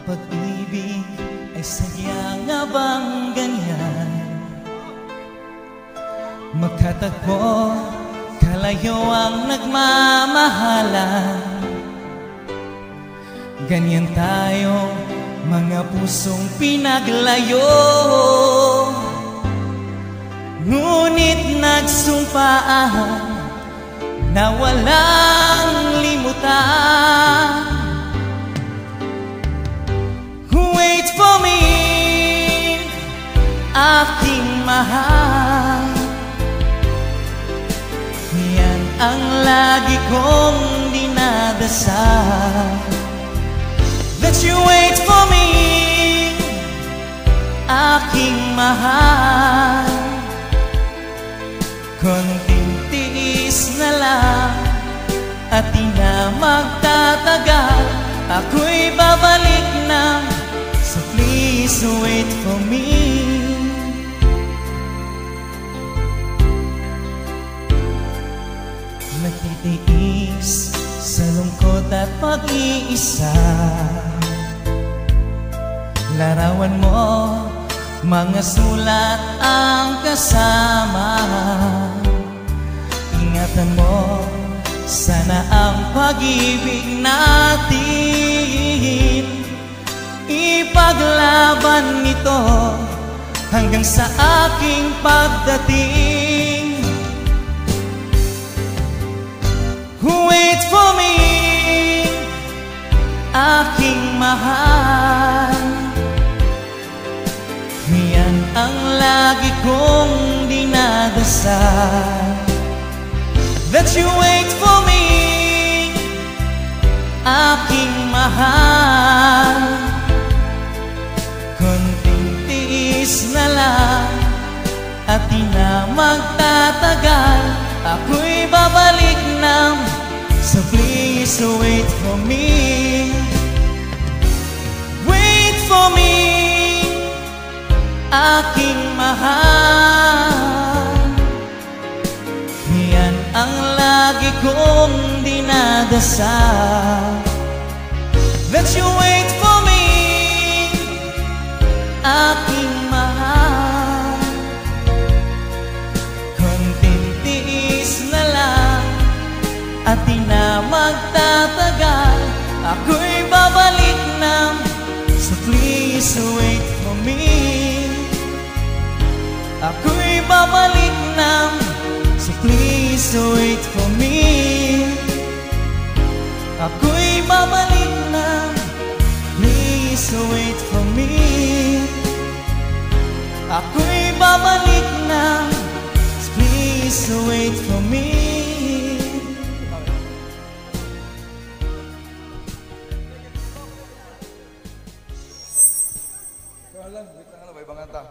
pag-ibig ay sadya nga bang ganyan? Magkatagpo, kalayo ang nagmamahalan. Ganyan tayong mga pusong pinaglayo, ngunit nagsumpaan na walang limutan. Wait for me, aking mahal. Yan ang lagi kong dinadasal. That you wait for me, aking mahal. Konting tiis na lang at di na magtatagal. Ako'y babalik na, so please wait for me. Nagtitiis sa lungkot at pag-iisa. Larawan mo, mga sulat ang kasama. Ingatan mo, sana ang pag-ibig natin. Ipaglaban nito hanggang sa aking pagdating. Wait for me, aking mahal. Yan ang lagi kong dinadasal. That you wait for me, aking mahal. Konting tiis na lang at di na magtatagal. Ako'y babalik na, so please wait for me. Wait for me, aking mahal. Yan ang lagi kong dinadasal. That you wait for me, aking mahal. Konting tiis na lang at di na magtatagal. Ako'y babalik na, so please wait for me. Ako'y babalik na, so please wait for me. Ako'y babalik na, please wait for me. Ako'y babalik na, please wait for me. Wait lang, may banganta.